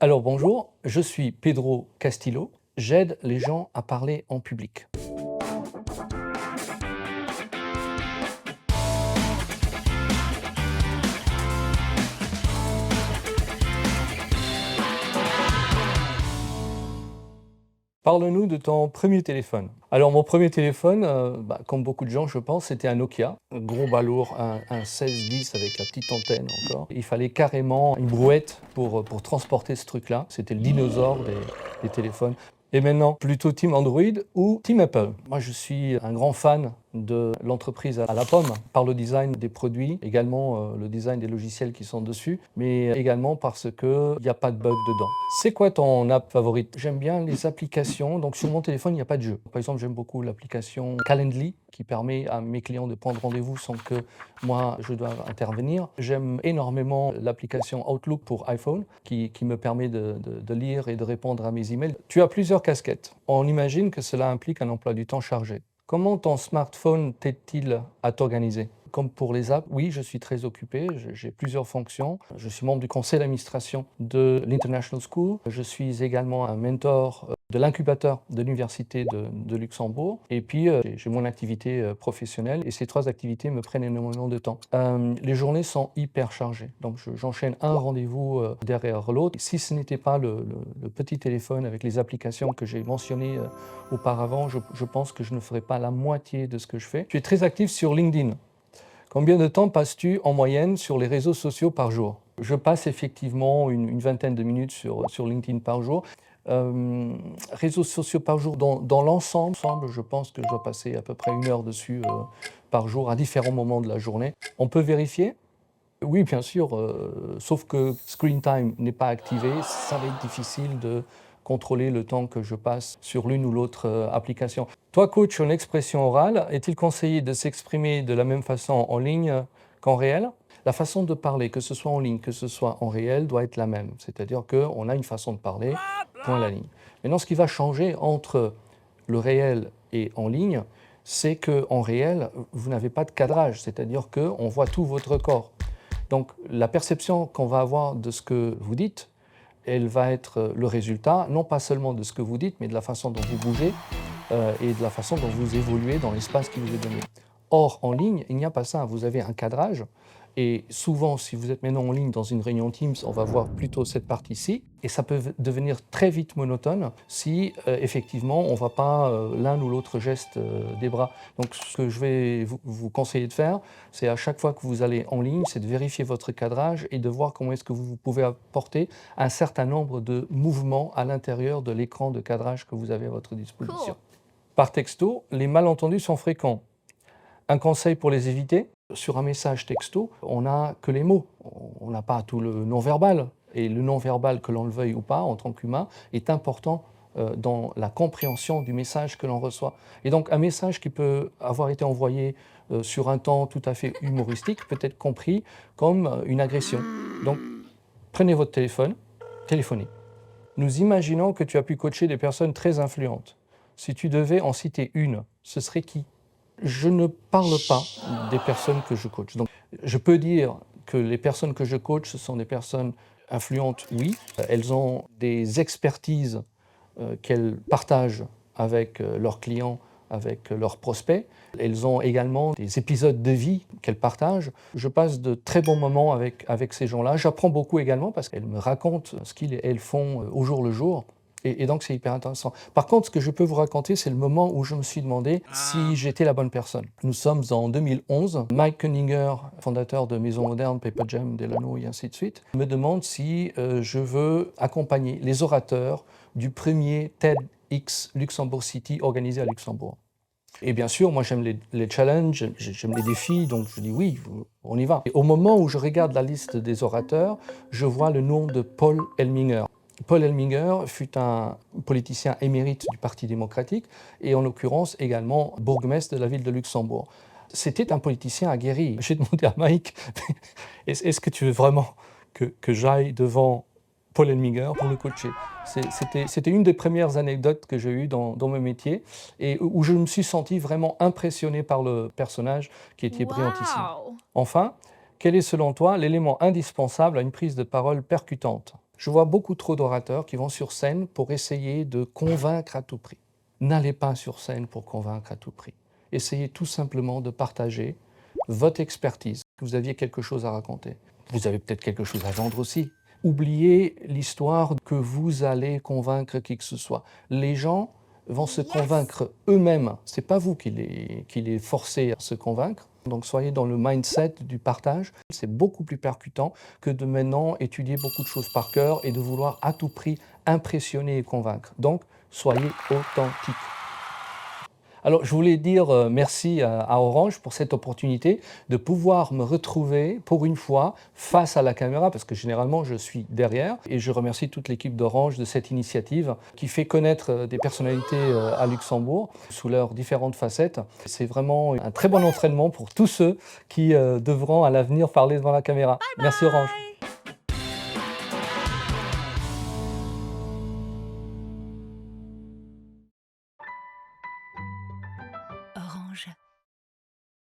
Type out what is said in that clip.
Alors bonjour, je suis Pedro Castillo. J'aide les gens à parler en public. Parle-nous de ton premier téléphone. Alors mon premier téléphone, comme beaucoup de gens je pense, c'était un Nokia, un gros balourd, un 1610 avec la petite antenne encore. Il fallait carrément une brouette pour transporter ce truc-là. C'était le dinosaure des téléphones. Et maintenant, plutôt Team Android ou Team Apple. Moi, je suis un grand fan de l'entreprise à la pomme, par le design des produits, également le design des logiciels qui sont dessus, mais également parce qu'il n'y a pas de bug dedans. C'est quoi ton app favorite? J'aime bien les applications, donc sur mon téléphone, il n'y a pas de jeu. Par exemple, j'aime beaucoup l'application Calendly, qui permet à mes clients de prendre rendez-vous sans que moi, je doive intervenir. J'aime énormément l'application Outlook pour iPhone, qui me permet de lire et de répondre à mes emails. Tu as plusieurs casquettes. On imagine que cela implique un emploi du temps chargé. Comment ton smartphone t'aide-t-il à t'organiser? Comme pour les apps, oui, je suis très occupé, j'ai plusieurs fonctions. Je suis membre du conseil d'administration de l'International School. Je suis également un mentor de l'incubateur de l'Université de Luxembourg. Et puis, j'ai mon activité professionnelle et ces trois activités me prennent énormément de temps. Les journées sont hyper chargées, donc j'enchaîne un rendez-vous derrière l'autre. Si ce n'était pas le petit téléphone avec les applications que j'ai mentionnées auparavant, je pense que je ne ferais pas la moitié de ce que je fais. Je suis très actif sur LinkedIn. Combien de temps passes-tu en moyenne sur les réseaux sociaux par jour? Je passe effectivement une vingtaine de minutes sur LinkedIn par jour. Réseaux sociaux par jour, dans l'ensemble, je pense que je dois passer à peu près 1 heure dessus par jour à différents moments de la journée. On peut vérifier? Oui, bien sûr, sauf que Screen Time n'est pas activé, ça va être difficile de contrôler le temps que je passe sur l'une ou l'autre application. Toi, coach en expression orale, est-il conseillé de s'exprimer de la même façon en ligne qu'en réel? La façon de parler, que ce soit en ligne, que ce soit en réel, doit être la même. C'est-à-dire qu'on a une façon de parler, point à la ligne. Maintenant, ce qui va changer entre le réel et en ligne, c'est qu'en réel, vous n'avez pas de cadrage, c'est-à-dire qu'on voit tout votre corps. Donc la perception qu'on va avoir de ce que vous dites, elle va être le résultat, non pas seulement de ce que vous dites, mais de la façon dont vous bougez et de la façon dont vous évoluez dans l'espace qui vous est donné. Or, en ligne, il n'y a pas ça. Vous avez un cadrage. Et souvent, si vous êtes maintenant en ligne dans une réunion Teams, on va voir plutôt cette partie-ci. Et ça peut devenir très vite monotone si, effectivement, on ne voit pas l'un ou l'autre geste des bras. Donc, ce que je vais vous conseiller de faire, c'est à chaque fois que vous allez en ligne, c'est de vérifier votre cadrage et de voir comment est-ce que vous pouvez apporter un certain nombre de mouvements à l'intérieur de l'écran de cadrage que vous avez à votre disposition. Par texto, les malentendus sont fréquents. Un conseil pour les éviter, sur un message texto, on n'a que les mots, on n'a pas tout le non-verbal. Et le non-verbal, que l'on le veuille ou pas, en tant qu'humain, est important dans la compréhension du message que l'on reçoit. Et donc un message qui peut avoir été envoyé sur un temps tout à fait humoristique peut être compris comme une agression. Donc prenez votre téléphone, téléphonez. Nous imaginons que tu as pu coacher des personnes très influentes. Si tu devais en citer une, ce serait qui? Je ne parle pas des personnes que je coach. Donc, je peux dire que les personnes que je coach, ce sont des personnes influentes, oui. Elles ont des expertises qu'elles partagent avec leurs clients, avec leurs prospects. Elles ont également des épisodes de vie qu'elles partagent. Je passe de très bons moments avec ces gens-là. J'apprends beaucoup également parce qu'elles me racontent ce qu'ils et elles font au jour le jour. Et donc, c'est hyper intéressant. Par contre, ce que je peux vous raconter, c'est le moment où je me suis demandé si j'étais la bonne personne. Nous sommes en 2011. Mike Cunninger, fondateur de Maison Moderne, Paper Jam, Delano et ainsi de suite, me demande si je veux accompagner les orateurs du premier TEDx Luxembourg City organisé à Luxembourg. Et bien sûr, moi j'aime les challenges, j'aime les défis, donc je dis oui, on y va. Et au moment où je regarde la liste des orateurs, je vois le nom de Paul Elminger. Paul Elminger fut un politicien émérite du Parti démocratique et en l'occurrence également bourgmestre de la ville de Luxembourg. C'était un politicien aguerri. J'ai demandé à Mike, est-ce que tu veux vraiment que j'aille devant Paul Elminger pour le coacher? C'était une des premières anecdotes que j'ai eues dans mon métier et où je me suis senti vraiment impressionné par le personnage qui était brillantissime. Enfin, quel est selon toi l'élément indispensable à une prise de parole percutante? Je vois beaucoup trop d'orateurs qui vont sur scène pour essayer de convaincre à tout prix. N'allez pas sur scène pour convaincre à tout prix. Essayez tout simplement de partager votre expertise, que vous aviez quelque chose à raconter. Vous avez peut-être quelque chose à vendre aussi. Oubliez l'histoire que vous allez convaincre qui que ce soit. Les gens vont se convaincre eux-mêmes. Ce n'est pas vous qui les forcez à se convaincre. Donc soyez dans le mindset du partage. C'est beaucoup plus percutant que de maintenant étudier beaucoup de choses par cœur et de vouloir à tout prix impressionner et convaincre. Donc soyez authentique. Alors, je voulais dire merci à Orange pour cette opportunité de pouvoir me retrouver pour une fois face à la caméra, parce que généralement je suis derrière. Et je remercie toute l'équipe d'Orange de cette initiative qui fait connaître des personnalités à Luxembourg sous leurs différentes facettes. C'est vraiment un très bon entraînement pour tous ceux qui devront à l'avenir parler devant la caméra. Merci Orange. Orange.